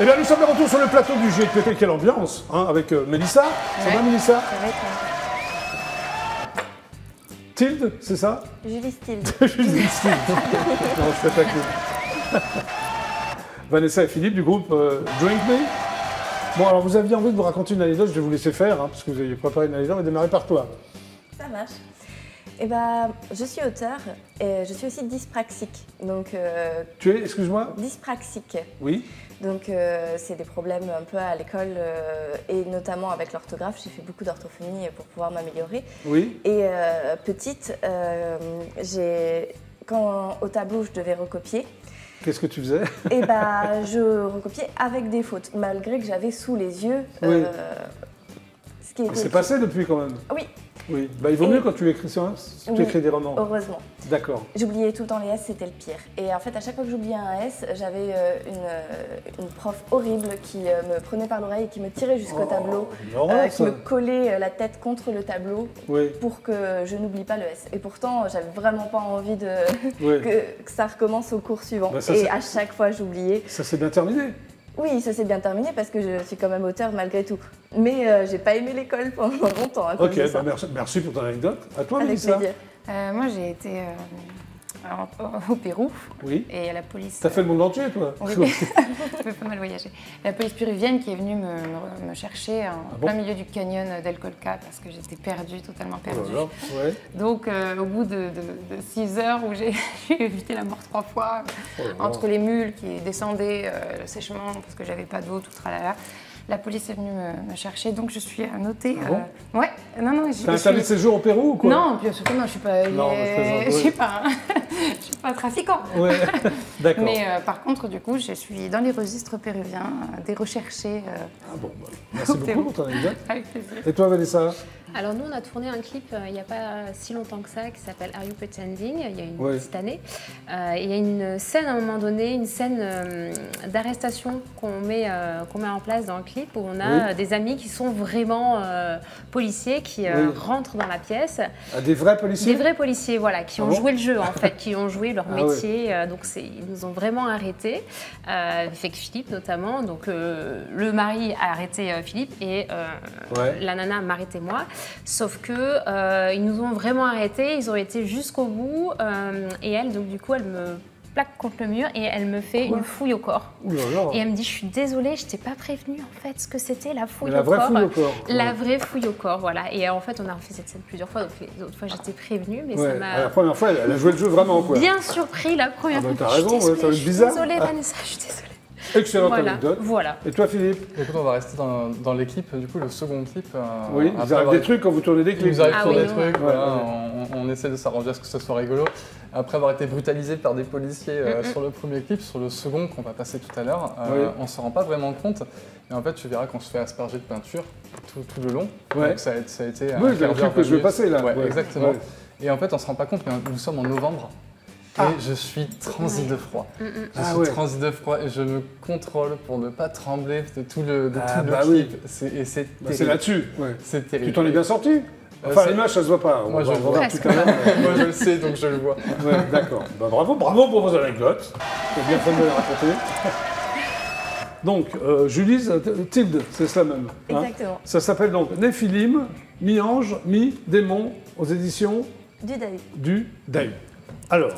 Eh bien, nous sommes de retour sur le plateau du GPP. Quelle ambiance, hein, avec Mélissa. Ça va, Mélissa? Ça va être Tilde, c'est ça? Julie Stilde. Julie Stilde. Non, je fais ta Vanessa et Philippe du groupe Drink Me. Bon, alors vous aviez envie de vous raconter une anecdote, je vais vous laisser faire, hein, parce que vous aviez préparé une anecdote, mais démarrer par toi. Ça marche. Eh ben, je suis auteure et je suis aussi dyspraxique. Donc, Tu es, excuse-moi? dyspraxique. Oui. Donc, c'est des problèmes un peu à l'école et notamment avec l'orthographe. J'ai fait beaucoup d'orthophonie pour pouvoir m'améliorer. Oui. Et petite, quand au tableau je devais recopier, Qu'est-ce que tu faisais? et ben, je recopiais avec des fautes, malgré que j'avais sous les yeux Oui. ce qui était C'est écrit. passé depuis quand même. Oui, Oui. Bah, il vaut mieux quand tu écris ça, si tu Oui. écris des romans. heureusement. D'accord. J'oubliais tout le temps les S, c'était le pire. Et en fait, à chaque fois que j'oubliais un S, j'avais une prof horrible qui me prenait par l'oreille et qui me tirait jusqu'au tableau, une horreur, qui ça. me collait la tête contre le tableau Oui. pour que je n'oublie pas le S. Et pourtant, j'avais vraiment pas envie Oui. que ça recommence au cours suivant. Bah, ça, et c'est- à chaque fois, j'oubliais. Ça s'est bien terminé. Oui, ça s'est bien terminé parce que je suis quand même auteure malgré tout. Mais j'ai pas aimé l'école pendant longtemps à cause Ok, de ça. bah, merci pour ton anecdote. À toi, Avec Mélissa. plaisir. Moi, j'ai été au Pérou Oui. et à la police. T'as fait le monde entier, toi? Oui, j'ai fait pas mal voyager. La police péruvienne qui est venue me chercher en bon plein milieu du canyon d'El Colca parce que j'étais perdue, totalement Oh là perdue. là, ouais. Donc, au bout de 6 heures où j'ai évité la mort 3 fois, Oh là là. entre les mules qui descendaient sèchement parce que j'avais pas d'eau, tout tralala, la police est venue me chercher, donc je suis notée. Ah bon Ouais, non, T'as un permis de séjour au Pérou ou quoi? Non, puis surtout, non, je suis pas, Non, je plaisante, je oui. suis pas, je suis pas trafiquant. Ouais, d'accord. Mais par contre, du coup, je suis dans les registres péruviens, des recherchés Ah bon, bah, merci Au beaucoup Pérou. pour ton anecdote. avec plaisir. Et toi, Vanessa? Alors nous, on a tourné un clip il n'y a pas si longtemps que ça qui s'appelle Are You Pretending, il y a une Ouais. petite année. Il y a une scène à un moment donné, une scène d'arrestation qu'on met en place dans le clip où on a Oui. des amis qui sont vraiment policiers qui Oui. rentrent dans la pièce. Ah, des vrais policiers? Des vrais policiers, voilà, qui Ah ont bon joué le jeu en fait, qui ont joué leur Ah métier. Donc ils nous ont vraiment arrêtés, avec Philippe notamment. Donc le mari a arrêté Philippe et Ouais. la nana m'a arrêté moi. Sauf que ils nous ont vraiment arrêtés, ils ont été jusqu'au bout et elle, donc du coup, elle me plaque contre le mur et elle me fait une fouille au corps. Ouh là là. Et elle me dit, je suis désolée, je t'ai pas prévenue en fait ce que c'était la fouille La au vraie corps. fouille au corps. La Ouais. vraie fouille au corle, voilà. Et en fait, on a refait cette scène plusieurs fois, donc les autres fois j'étais prévenue, mais Ouais. ça Ah, la m'a première fois, elle a joué le jeu vraiment, quoi. bien surpris la première Ah bah, fois. t'as Je suis raison, ouais, désolée, ça va être je suis bizarre. désolée Ah. Vanessa, je suis désolée. Excellente Voilà, anecdote. voilà. Et toi, Philippe? Écoute, on va rester dans l'équipe, du coup, le second clip. Oui, il après vous arrive avoir- des trucs quand vous tournez des Il clips. nous arrive Ah toujours oui, des nous, trucs, voilà, ouais. on essaie de s'arranger à ce que ce soit rigolo. Après avoir été brutalisé par des policiers sur le premier clip, sur le second qu'on va passer tout à l'heure, Oui. on se rend pas vraiment compte. Mais en fait, tu verras qu'on se fait asperger de peinture tout le long. Ouais. Donc ça a été Oui, un le quart clip d'heure, que je vais 20 passer, là. Ouais, Ouais. exactement. Ouais. Et en fait, on se rend pas compte, mais nous sommes en novembre. Et Ah. je suis transi de froid. Je Ah suis ouais. transi de froid et je me contrôle pour ne pas trembler de tout le Ah bah oui. clip. Et c'est Bah, terrible. c'est là-dessus. Ouais. C'est terrible. Tu t'en es bien sorti? Enfin, c'est- l'image, ça se voit pas. On Moi, va je le vois. revoir tout à l'heure. Moi, je le sais, donc je le vois. Ouais, d'accord. Bah, bravo pour vos anecdotes. C'est bien fait de me les raconter. Donc, Julie, Tilde, c'est cela même. hein. Exactement. Ça s'appelle donc Néphilim, mi-ange, mi-démon, aux éditions Du David. du Daï. Alors,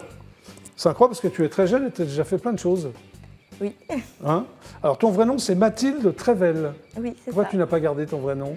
c'est incroyable parce que tu es très jeune et tu as déjà fait plein de choses. Oui. Hein? Alors, ton vrai nom, c'est Mathilde Trével. Oui, c'est Pourquoi ça. tu n'as pas gardé ton vrai nom?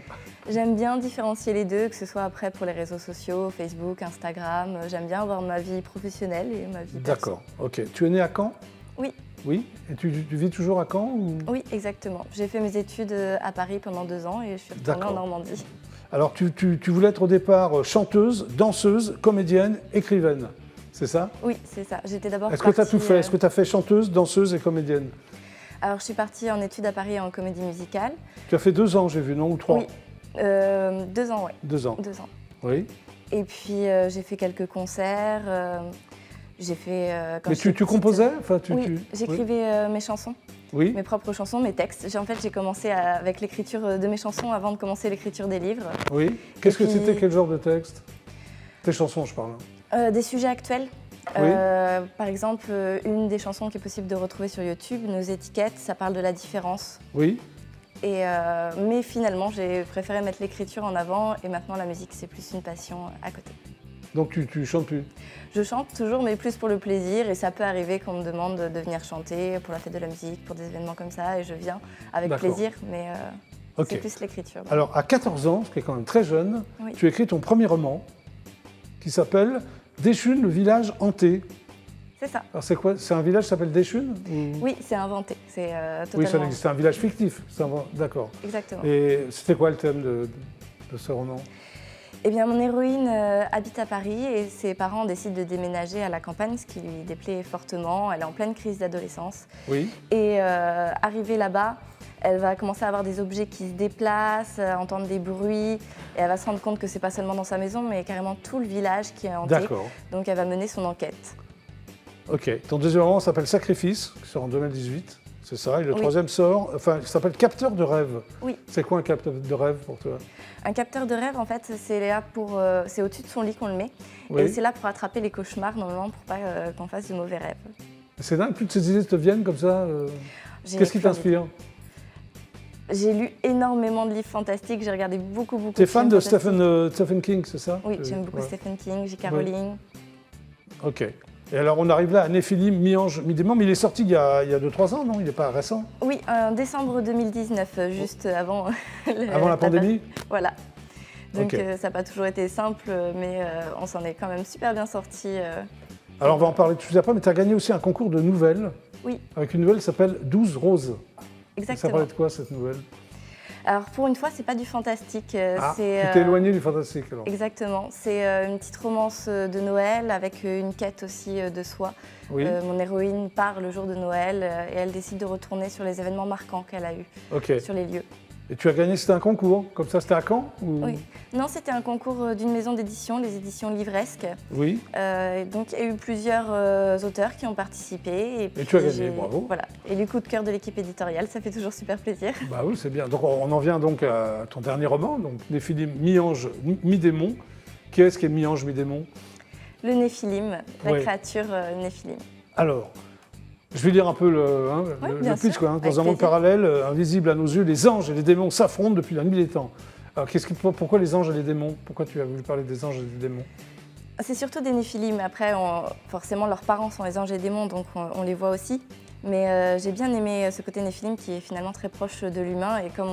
J'aime bien différencier les deux, que ce soit après pour les réseaux sociaux, Facebook, Instagram. J'aime bien avoir ma vie professionnelle et ma vie perso. D'accord, ok. Tu es né à Caen? Oui. Oui. Et tu vis toujours à Caen ou... Oui, exactement. J'ai fait mes études à Paris pendant 2 ans et je suis retournée en D'accord. Normandie. Alors, tu voulais être au départ chanteuse, danseuse, comédienne, écrivaine. C'est ça? Oui, c'est ça. J'étais d'abord Est-ce que tu as tout partie, fait? Est-ce que tu as fait chanteuse, danseuse et comédienne? Alors, je suis partie en études à Paris en comédie musicale. Tu as fait 2 ans, j'ai vu, non? Ou 3? Oui. 2 ans, ouais. 2 ans. 2 ans. Oui. Et puis, j'ai fait quelques concerts. J'ai fait... quand Mais j'étais tu petite, composais? Enfin, Oui, j'écrivais mes chansons, Oui. mes propres chansons, mes textes. En fait, j'ai commencé avec l'écriture de mes chansons avant de commencer l'écriture des livres. Oui. Qu'est-ce que puis- c'était? Quel genre de texte? Tes chansons, je parle. Des sujets actuels. Par exemple, une des chansons qui est possible de retrouver sur YouTube, Nos étiquettes, ça parle de la différence. Oui. Mais finalement, j'ai préféré mettre l'écriture en avant et maintenant la musique, c'est plus une passion à côté. Donc tu chantes plus? Je chante toujours, mais plus pour le plaisir et ça peut arriver qu'on me demande de venir chanter pour la fête de la musique, pour des événements comme ça et je viens avec plaisir, mais c'est plus l'écriture. Alors à 14 ans, ce qui est quand même très jeune, Oui. tu écris ton premier roman qui s'appelle Deschûnes, le village hanté. C'est ça. Alors c'est quoi? C'est un village qui s'appelle Deschûnes ou... Oui, c'est inventé. C'est totalement... Oui, ça existe. C'est un village fictif. D'accord. Exactement. Et c'était quoi le thème de ce roman? Eh bien, mon héroïne habite à Paris et ses parents décident de déménager à la campagne, ce qui lui déplaît fortement. Elle est en pleine crise d'adolescence. Oui. Et arrivée là-bas, elle va commencer à avoir des objets qui se déplacent, entendre des bruits. Et elle va se rendre compte que c'est pas seulement dans sa maison, mais carrément tout le village qui est hanté. D'accord. Donc elle va mener son enquête. Ok. Ton deuxième roman s'appelle Sacrifice, qui sort en 2018. C'est ça. Et le troisième sort, enfin, il s'appelle Capteur de rêve. Oui. C'est quoi un capteur de rêve pour toi? Un capteur de rêve, en fait, c'est là pour, c'est au-dessus de son lit qu'on le met. Oui. Et c'est là pour attraper les cauchemars, normalement, pour pas qu'on fasse de mauvais rêves. C'est dingue, toutes ces idées te viennent comme ça Qu'est-ce qui t'inspire? J'ai lu énormément de livres fantastiques, j'ai regardé beaucoup de T'es fan de films Stephen King, c'est ça? Oui, j'aime beaucoup Stephen King, J.K. Rowling. Ok. Et alors on arrive là à Néphilim, mi-ange, mi-démon, mais il est sorti il y a 2-3 ans, non? Il n'est pas récent? Oui, en décembre 2019, juste avant... Avant la pandémie? Voilà. Donc ça n'a pas toujours été simple, mais on s'en est quand même super bien sorti. Alors on va en parler tout de suite après, mais tu as gagné aussi un concours de nouvelles. Oui. Avec une nouvelle qui s'appelle 12 roses. Exactement. Ça parlait de quoi cette nouvelle? Alors pour une fois, c'est pas du fantastique. Tu t'es éloigné du fantastique alors. Exactement. C'est une petite romance de Noël avec une quête aussi de soi. Oui. Mon héroïne part le jour de Noël et elle décide de retourner sur les événements marquants qu'elle a eus, sur les lieux. Et tu as gagné, c'était un concours, comme ça, c'était à Caen ou... Oui. Non, c'était un concours d'une maison d'édition, les éditions Livresque. Oui. Donc il y a eu plusieurs auteurs qui ont participé. Et tu as gagné, bravo. Voilà. Et le coup de cœur de l'équipe éditoriale, ça fait toujours super plaisir. Bah oui, c'est bien. Donc on en vient donc à ton dernier roman, donc Néphilim, mi-ange, mi-démon. Qui est-ce qui est mi-ange, mi-démon? Le Néphilim, la créature Néphilim. Alors, je vais lire un peu le pitch. Quoi, Dans un monde parallèle, invisible à nos yeux, les anges et les démons s'affrontent depuis la nuit des temps. Alors, pourquoi les anges et les démons? Pourquoi tu as voulu parler des anges et des démons? C'est surtout des Néphilim. Après, forcément, leurs parents sont les anges et les démons, donc on les voit aussi. Mais j'ai bien aimé ce côté Néphilim qui est finalement très proche de l'humain. Et comme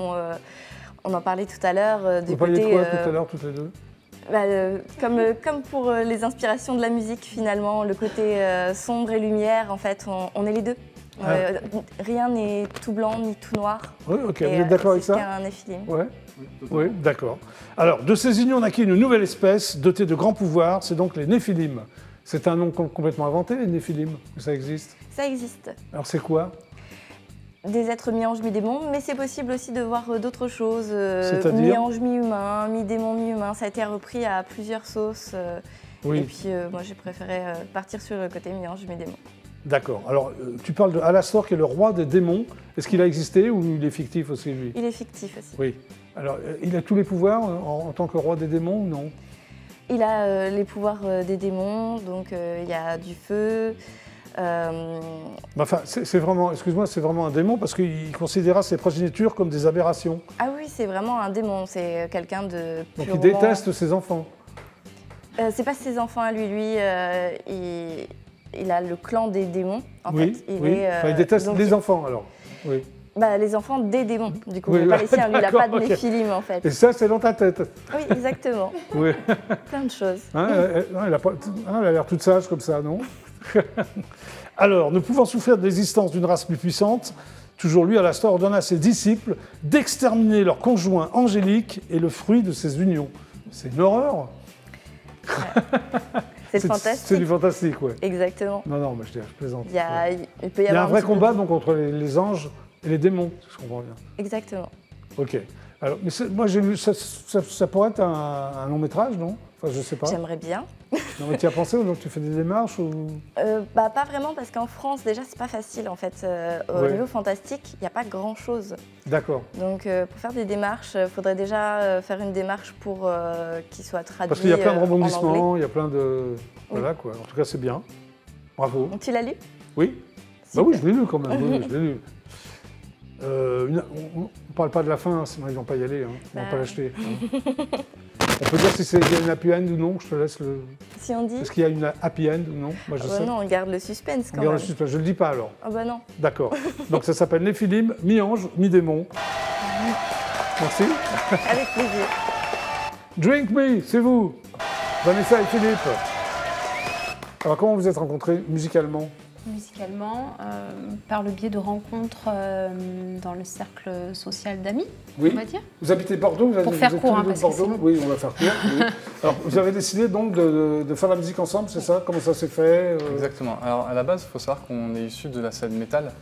on en parlait tout à l'heure... Vous parliez de quoi tout à l'heure, toutes les deux? Comme pour les inspirations de la musique, finalement, le côté sombre et lumière, en fait, on est les deux. Rien n'est tout blanc ni tout noir. Oui, ok, vous êtes d'accord avec ça? C'est un Néphilim. Oui, d'accord. Alors, de ces unions naquit une nouvelle espèce dotée de grands pouvoirs, c'est donc les Néphilim. C'est un nom complètement inventé, les Néphilim, que ça existe? Ça existe. Alors, c'est quoi? Des êtres mi-anges, mi-démons, mais c'est possible aussi de voir d'autres choses. C'est-à-dire mi-ange, mi-humain, mi-démon, mi-humain. Ça a été repris à plusieurs sauces. Oui. Et puis, moi, j'ai préféré partir sur le côté mi-ange, mi-démon. D'accord. Alors, tu parles de Alastor, qui est le roi des démons. Est-ce qu'il a existé ou il est fictif aussi, lui? Il est fictif aussi. Oui. Alors, il a tous les pouvoirs en tant que roi des démons ou non? Il a les pouvoirs des démons, donc il y a du feu. Enfin, c'est vraiment, excuse-moi, c'est vraiment un démon parce qu'il considéra ses progénitures comme des aberrations. Ah oui, c'est vraiment un démon. C'est quelqu'un de purement... Donc il déteste ses enfants. C'est pas ses enfants à lui. Lui, il a le clan des démons, en fait. Il déteste les enfants, alors. Oui. Les enfants des démons, du coup, pas les siens. Lui, il n'a pas de Néphilim, en fait. Et ça, c'est dans ta tête. Oui, exactement. Oui. Plein de choses. Elle a l'air toute sage comme ça, non? Alors, ne pouvant souffrir de l'existence d'une race plus puissante, toujours lui, Alastor, ordonna à ses disciples d'exterminer leurs conjoints angéliques et le fruit de ces unions. C'est une horreur. C'est fantastique. C'est du fantastique, oui. Exactement. Non, mais je plaisante. Il peut y avoir il y a un vrai combat donc, entre les anges et les démons, si je comprends bien. Exactement. Ok. Alors, mais moi, j'ai lu, ça pourrait être un long métrage, non? Enfin, je sais pas. J'aimerais bien. Non, mais tu y as pensé ou donc tu fais des démarches ou... Pas vraiment, parce qu'en France, déjà, c'est pas facile, en fait. Au niveau fantastique, il n'y a pas grand-chose. D'accord. Donc, pour faire des démarches, il faudrait déjà faire une démarche pour qu'il soit traduit. Parce qu'il y a plein de rebondissements, il y a plein de... Voilà quoi. En tout cas, c'est bien. Bravo. Donc, tu l'as lu? Oui. Bah oui, je l'ai lu quand même. Oui, je l'ai lu. On ne parle pas de la fin, sinon ils ne vont pas y aller. Hein. Ils ne vont pas l'acheter. On peut dire si c'est une happy end ou non. Je te laisse le. Si on dit? Est-ce qu'il y a une happy end ou non? Moi, je sais. Non, on garde le suspense quand On garde même. le suspense. Je ne le dis pas alors. Ah bah non. D'accord. Donc ça s'appelle Néphilim, mi-ange, mi-démon. Merci. Avec plaisir. Drink Me, c'est vous. Vanessa et Philippe. Alors comment vous êtes rencontrés musicalement? Musicalement, par le biais de rencontres dans le cercle social d'amis, Oui. on va dire. Vous habitez Bordeaux? Pour faire court, hein, de parce que Bordeaux? sinon- Oui, on va faire court. Oui. Alors vous avez décidé donc de faire la musique ensemble, c'est ça? Comment ça s'est fait? Exactement. Alors à la base, il faut savoir qu'on est issu de la scène métal.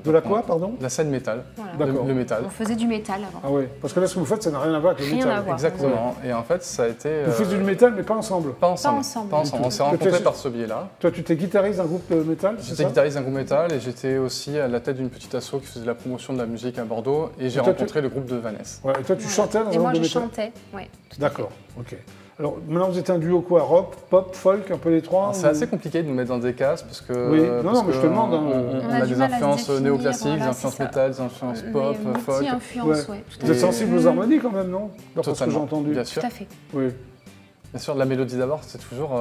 De la quoi, pardon? La scène métal. Voilà. D'accord. Le métal. On faisait du métal avant. Ah oui, parce que là ce que vous faites, ça n'a rien à voir avec le Rien métal. à voir. Exactement. Et en fait, ça a été. Vous faites du métal, mais pas ensemble. Pas ensemble. Pas ensemble. Pas ensemble. On s'est Peut-être rencontrés que- par ce biais-là. Toi, tu t'es guitariste d'un groupe de métal, c'est J'étais ça? guitariste d'un groupe métal et j'étais aussi à la tête d'une petite asso qui faisait de la promotion de la musique à Bordeaux. Et j'ai Et toi, rencontré le groupe de Vanessa. Ouais, et toi, tu Voilà. chantais dans un Et moi, groupe de je métal? chantais. Ouais, tout à fait. D'accord, ok. Alors maintenant, vous êtes un duo quoi? Rock, pop, folk, un peu les trois? C'est assez compliqué de nous mettre dans des cases parce que. Oui. Non, parce non, mais je te que demande, hein. On On a a du des mal à se influences définir, néoclassiques, des voilà, influences c'est ça. métal, des influences pop, folk. Multi-influence, Ouais. ouais, tout à Vous êtes fait. sensible aux harmonies quand même, non? D'après ce que j'ai Totalement. entendu. Bien sûr. Tout à fait. Oui. Bien sûr, la mélodie d'abord, c'est toujours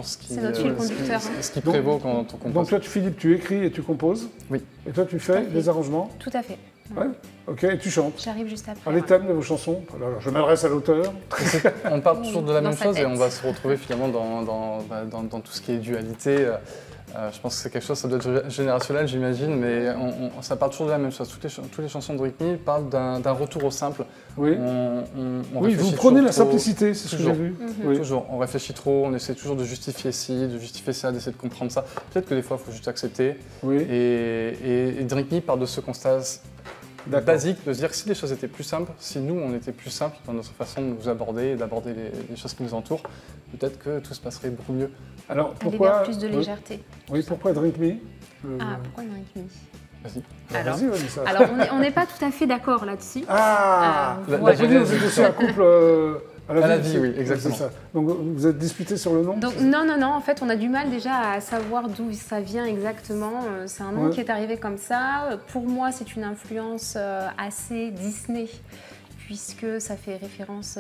ce qui, C'est notre fil conducteur, ce qui Donc- prévaut quand on compose. Donc toi, Philippe, tu écris et tu composes? Oui. Et toi, tu à fais fait. des arrangements? Tout à fait. Ouais. Ok, et tu chantes? J'arrive juste après. Alors, les ouais. thèmes de vos chansons? Alors, je m'adresse à l'auteur. On parle toujours de la Dans même sa chose et tête. on va se retrouver finalement dans tout ce qui est dualité. Je pense que c'est quelque chose, ça doit être générationnel, j'imagine, mais ça parle toujours de la même chose. Toutes les chansons de Drink Me parlent d'un retour au simple. Oui. On Oui, réfléchit vous prenez toujours la trop. simplicité, c'est ce que j'ai Toujours. vu. Oui. Toujours, on réfléchit trop, on essaie toujours de justifier ci, de justifier ça, d'essayer de comprendre ça. Peut-être que des fois, il faut juste accepter. Oui. Et Drink Me part de ce constat D'accord. basique de se dire que si les choses étaient plus simples, si nous, on était plus simples dans notre façon de nous aborder et d'aborder les choses qui nous entourent, peut-être que tout se passerait beaucoup mieux. Alors, Aller pourquoi... vers plus de légèreté. Oui, pourquoi Drink Me? Ah, pourquoi Drink Me? Vas-y. Alors, Vas-y, vas-y, ça. Alors, on n'est pas tout à fait d'accord là-dessus. Ah La Vous avez dit, genèse. vous êtes aussi un couple à À la vie, vie, c'est- oui, exactement. c'est ça. Donc vous êtes disputés sur le nom? Donc, non, en fait, on a du mal déjà à savoir d'où ça vient exactement. C'est un nom Ouais. qui est arrivé comme ça. Pour moi, c'est une influence assez Disney, puisque ça fait référence,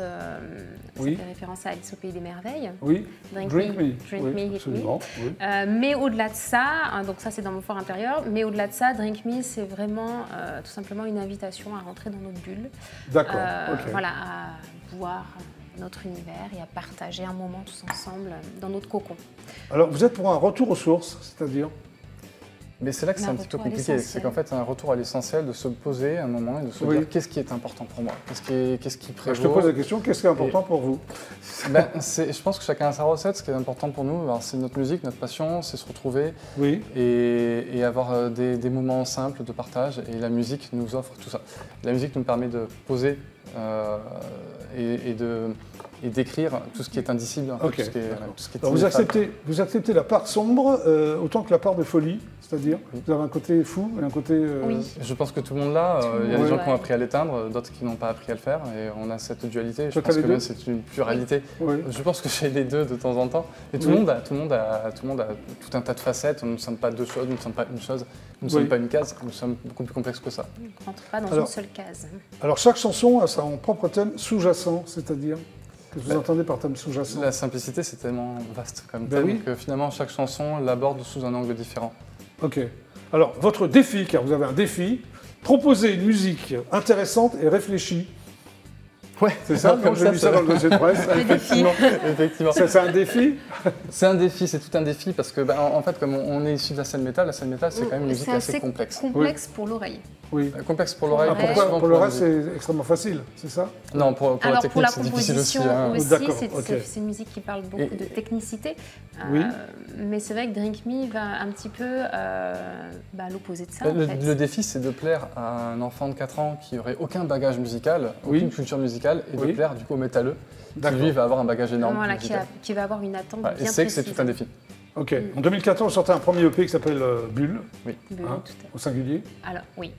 Oui. ça fait référence à Alice au Pays des Merveilles. Oui. Drink Drink Me. Drink Oui, Me, Hit Me. absolument. Oui. Mais au-delà de ça, hein, donc ça c'est dans mon fort intérieur, mais au-delà de ça, Drink Me, c'est vraiment tout simplement une invitation à rentrer dans notre bulle. D'accord, ok. Voilà, à voir notre univers et à partager un moment tous ensemble dans notre cocon. Alors vous êtes pour un retour aux sources, c'est-à-dire? Mais c'est là que c'est un petit peu retour à compliqué. l'essentiel. C'est qu'en fait, un retour à l'essentiel, de se poser un moment et de se Oui. dire qu'est-ce qui est important pour moi, qu'est-ce qui prévaut. Je te pose la question, qu'est-ce qui est important pour vous? Ben, je pense que chacun a sa recette. Ce qui est important pour nous, alors, c'est notre musique, notre passion, c'est se retrouver Oui. et avoir des moments simples de partage. Et la musique nous offre tout ça. La musique nous permet de poser et d'écrire tout ce qui est indicible, en fait, Ok, tout ce qui est, d'accord. tout ce qui est Alors, vous ineffable. acceptez la part sombre autant que la part de folie, c'est-à-dire Oui. vous avez un côté fou et un côté... Oui. Je pense que tout le monde l'a. Il y a monde des gens l'a. qui ont appris à l'éteindre, d'autres qui n'ont pas appris à le faire. Et on a cette dualité. Je Toi, pense t'as les que deux même c'est une pluralité. Oui. Je pense que j'ai les deux de temps en temps. Et tout Oui. le monde a tout un tas de facettes. Nous ne sommes pas deux choses, nous ne sommes pas une chose, nous ne Oui. sommes pas une case. Nous sommes beaucoup plus complexes que ça. On ne rentre pas dans Alors- une seule case. Alors chaque chanson a son propre thème sous-jacent, c'est-à-dire? Qu'est-ce que vous Bah, entendez par thème sous-jacent? La simplicité, c'est tellement vaste comme Ben thème oui. que finalement chaque chanson l'aborde sous un angle différent. Ok. Alors, votre défi, car vous avez un défi, proposer une musique intéressante et réfléchie. Ouais, C'est ça? Non, comme j'ai lu ça dans le dossier de presse. Effectivement, effectivement. C'est un défi? C'est un défi, c'est tout un défi parce que, en fait, comme on est issu de la scène métal c'est quand même une musique C'est assez complexe. complexe pour l'oreille. Oui. Complexe pour l'oreille. Ah, complexe Pourquoi? souvent Pour le la reste, musique. c'est extrêmement facile, c'est ça? Non, pour la Alors technique, pour la c'est difficile aussi. composition hein. aussi, D'accord, c'est ok. c'est une musique qui parle beaucoup Et- de technicité. Oui. Mais c'est vrai que Drink Me va un petit peu à l'opposé de ça. en Le, fait. le défi, c'est de plaire à un enfant de 4 ans qui aurait aucun bagage musical, Oui. aucune culture musicale, et Oui. de plaire du coup au métalleux, qui D'accord. lui va avoir un bagage énorme. Voilà, musical. qui va avoir une attente Voilà, et bien c'est que c'est précise. tout un défi. Ok. En 2014, vous sortez un premier EP qui s'appelle Bulle, Oui, hein, tout à fait. au singulier. Alors oui,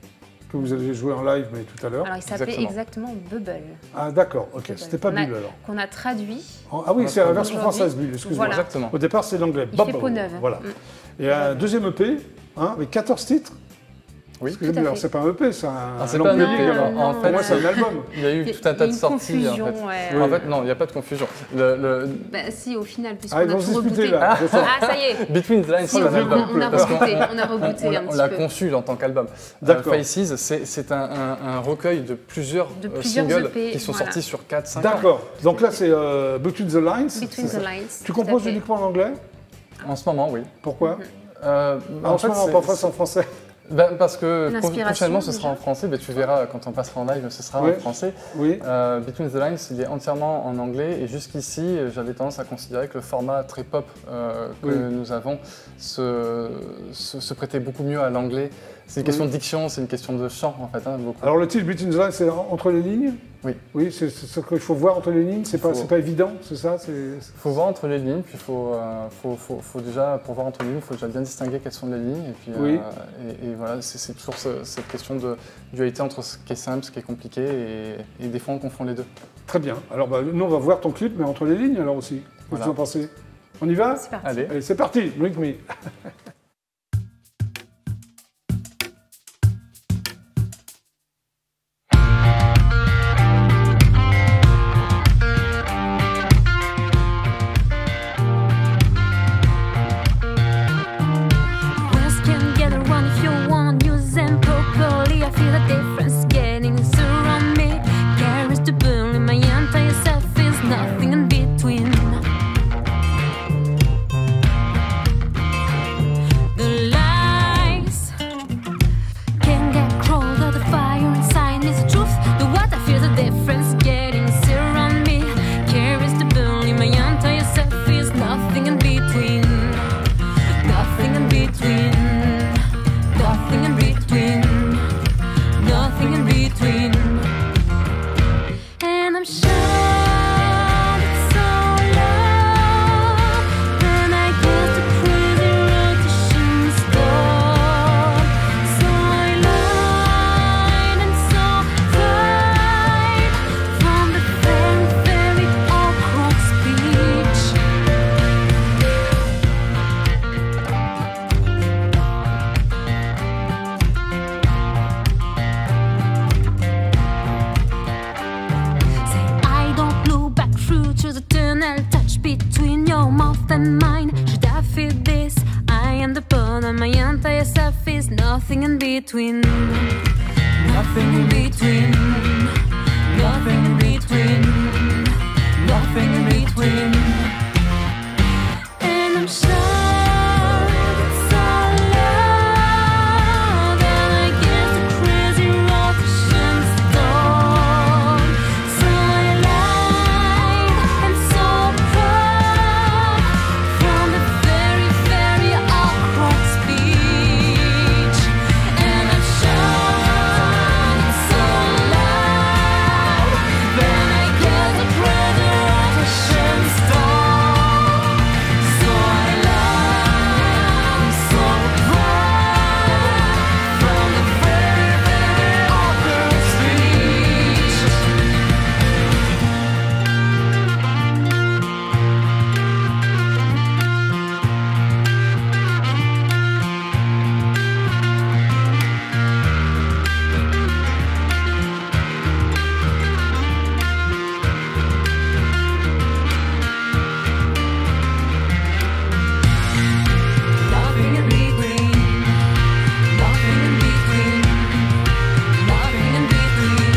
que vous allez jouer en live, mais tout à l'heure. Alors il s'appelait exactement Bubble. Ah d'accord, ok, Bubble. c'était pas Bulle alors. Qu'on a traduit. Ah oui, c'est la version Aujourd'hui. française, Bulle, excuse-moi. Voilà. Exactement. Au départ, c'est l'anglais. Il fait peau neuve. Voilà. Et un deuxième EP, hein, avec 14 titres. Oui, Excusez-moi, tout à alors fait. c'est pas un EP, c'est un c'est long pas un EP. EP, alors. en Pour fait, moi, c'est un album. il y a eu tout un tas de sorties. Il y a En une fait. confusion, En fait, non, il n'y a pas de confusion. Bah si, au final, puisqu'on Ah, ils a vont se tout disputer rebooté. là. je sens. Ah, ça y est. Between the Lines, Si, c'est on, un album. on a Parce qu'on- rebooté, on a rebooté un on petit l'a peu. conçu en tant qu'album. D'accord. Faces, c'est un recueil de plusieurs, plusieurs singles EP, qui sont voilà. sortis sur 4-5 ans. D'accord. Donc là, c'est Between the Lines. Between c'est the ça. Lines. Tu tout à composes fait. uniquement en anglais? En ce moment, oui. Pourquoi? En En ce moment, parfois c'est en français. parce que L'inspiration, prochainement, ce sera déjà. en français. Tu verras quand on passera en live, ce sera Oui. en français. Oui. Between the Lines, il est entièrement en anglais. Et jusqu'ici, j'avais tendance à considérer que le format très pop que Oui. nous avons se prêtait beaucoup mieux à l'anglais. C'est une question de diction, c'est une question de chant, en fait, hein, beaucoup. Alors le titre Between the Lines, c'est entre les lignes? Oui. Oui, c'est ce qu'il faut voir entre les lignes, c'est pas évident, c'est ça? Il faut voir entre les lignes, puis faut déjà, pour voir entre les lignes, il faut déjà bien distinguer quelles sont les lignes. Et puis, Oui. et voilà, c'est toujours cette question de dualité entre ce qui est simple, ce qui est compliqué, et des fois on confond les deux. Très bien. Alors nous, on va voir ton clip, mais entre les lignes alors aussi. Qu'est-ce que Voilà. vous en pensez? On y va? C'est parti. Allez. Allez, c'est parti, Drink Me. Words can gather round if you want, use them properly. I feel the difference getting around me. Carries the burn in my entire self is nothing in between. The lies can get crawled out the fire inside me. It's the truth, the what I feel the difference getting around me. Carries the burn in my entire self is nothing in between. Nothing in between, nothing in between, nothing in between. And I'm sure it's all love. Then I guess the crazy rotations gone. So I lied and so cried from the very, very awkward speech. Say I don't look back through to the tunnel, touch between your mouth and mine. Should I feel this? I am the pawn and my entire self is nothing in between. Nothing in between. Nothing in between. Nothing in between. And I'm sure it's all love. And I guess the crazy rotations gone. So I lied and so proud from the very, very awkward speech. And I'm sure it's all loud. Then I guess the crazy rotations gone. So I lied so proud from the very, very awkward speech. Nothing in between, nothing in between, nothing in between,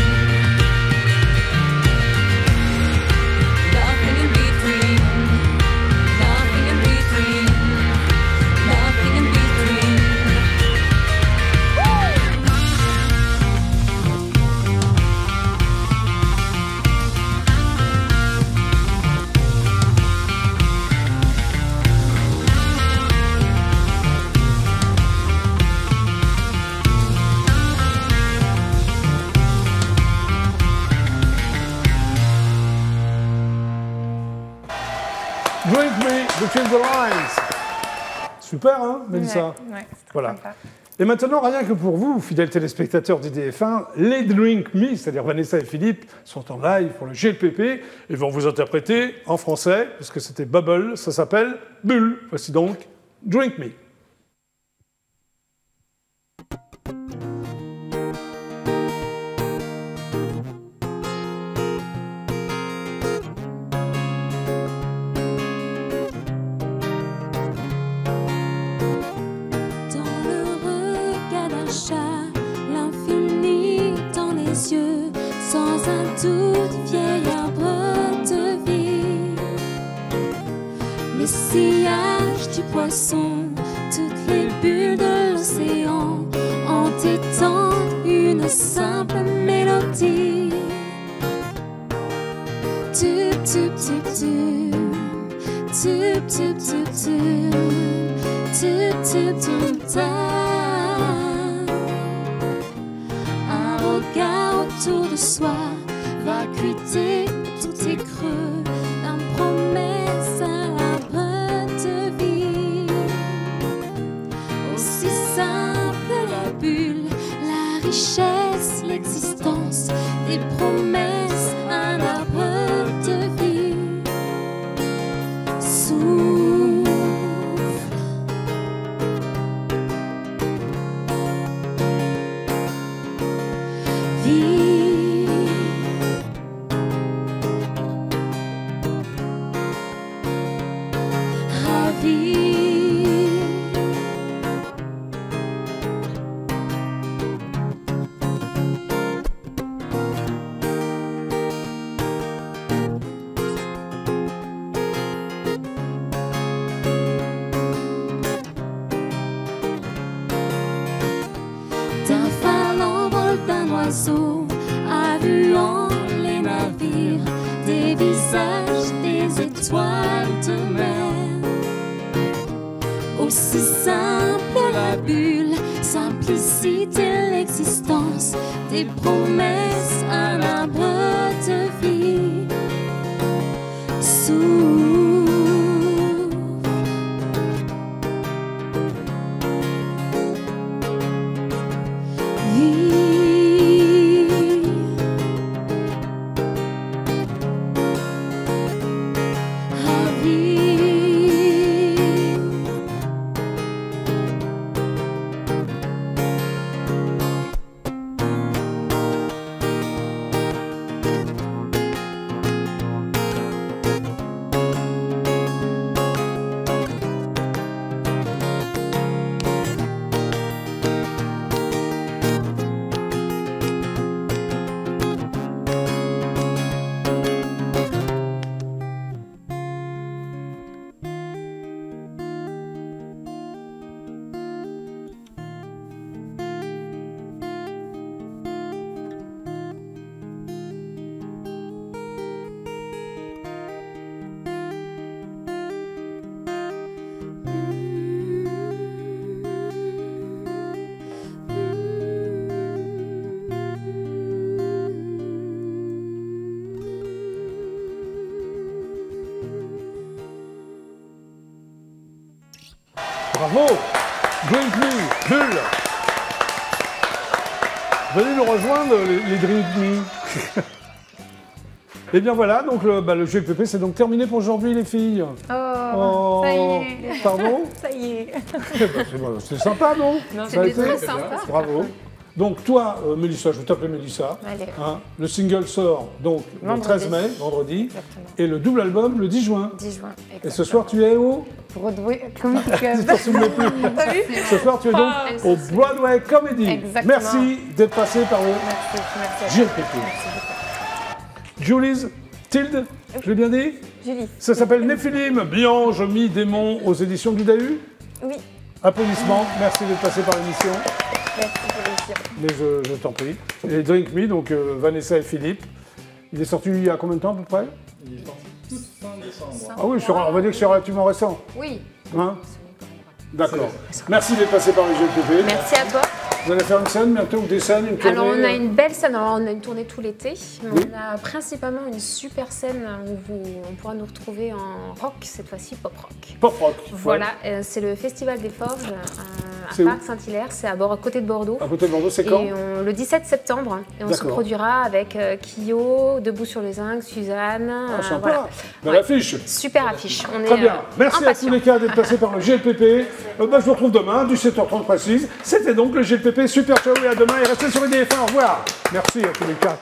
nothing in between, nothing in between, nothing in between. Drink Me, Between the Lines. Super, hein, Mélissa? Ouais, c'est très Voilà. sympa. Et maintenant, rien que pour vous, fidèles téléspectateurs d'IDF1, les Drink Me, c'est-à-dire Vanessa et Philippe, sont en live pour le GLPP et vont vous interpréter en français, parce que c'était Bubble, ça s'appelle Bulle. Voici donc Drink Me. Sans un doute, vieil arbre de vie. Le sillage du poisson, toutes les bulles de l'océan entêtant une simple mélodie. Tup, tup, tup, tup. Tup, tup, tup, tup. Tup, tup, tup, tup. Autour de soi, vacuité, tout est creux, d'un promesse à l'arbre de vie. Aussi simple la bulle, la richesse, l'existence, des promesses, un arbre de vie. Souffle. A vu en les navires des visages, des étoiles de mer. Aussi simple la bulle, simplicité l'existence, des promesses, un arbre de vie. Bravo! Drink Me, Bulle! Venez nous rejoindre, les Drink Me. Et bien voilà, donc le GLPP, c'est donc terminé pour aujourd'hui, les filles. Oh, ça y est. Pardon? Ça y est. C'est sympa, non? C'était très sympa. Bravo. Donc toi, Mélissa, je vais t'appeler Mélissa. Allez. Hein, le single sort donc le 13 mai, vendredi. Exactement. Et le double album le 10 juin. 10 juin. Et ce soir, tu es au... Broadway Comedy Tu Club. t'en souvenais plus. Ce soir, tu es donc au Broadway Comedy. Exactement. Merci d'être passé par le Merci à GLPP. vous. Merci beaucoup. Julie's Tilde, je l'ai bien dit? Julie. Ça s'appelle Néphilim, Biange, mi-démon aux éditions du Dahu. Oui, Applaudissements, merci d'être passé par l'émission. merci pour l'émission. Mais je t'en prie. Et Drink Me, donc Vanessa et Philippe. Il est sorti il y a combien de temps à peu près? Il est sorti toute fin décembre. Ah oui, on va dire que c'est relativement récent. Oui. Hein? D'accord. Merci d'être passé par le GLPP. Merci à toi. Vous allez faire une scène bientôt ou des scènes, une tournée? Alors on a une belle scène, alors on a une tournée tout l'été, mais Oui. on a principalement une super scène où on pourra nous retrouver en rock, cette fois-ci pop rock. Pop rock. Voilà, c'est le Festival des Forges C'est où? Parc Saint-Hilaire, c'est à côté de Bordeaux. À côté de Bordeaux, c'est quand? Le 17 septembre. Et on se D'accord. produira avec Kyo, Debout sur le Zinc, Suzanne. Ah, sympa. Voilà. Belle affiche. Super affiche. On Très est, bien. Merci à tous impatients. les cas d'être passés par le GLPP. Je vous retrouve demain, 17h30 précise. C'était donc le GLPP. Super, ciao et à demain. Et restez sur EDF1. Au revoir. Merci à tous les cas.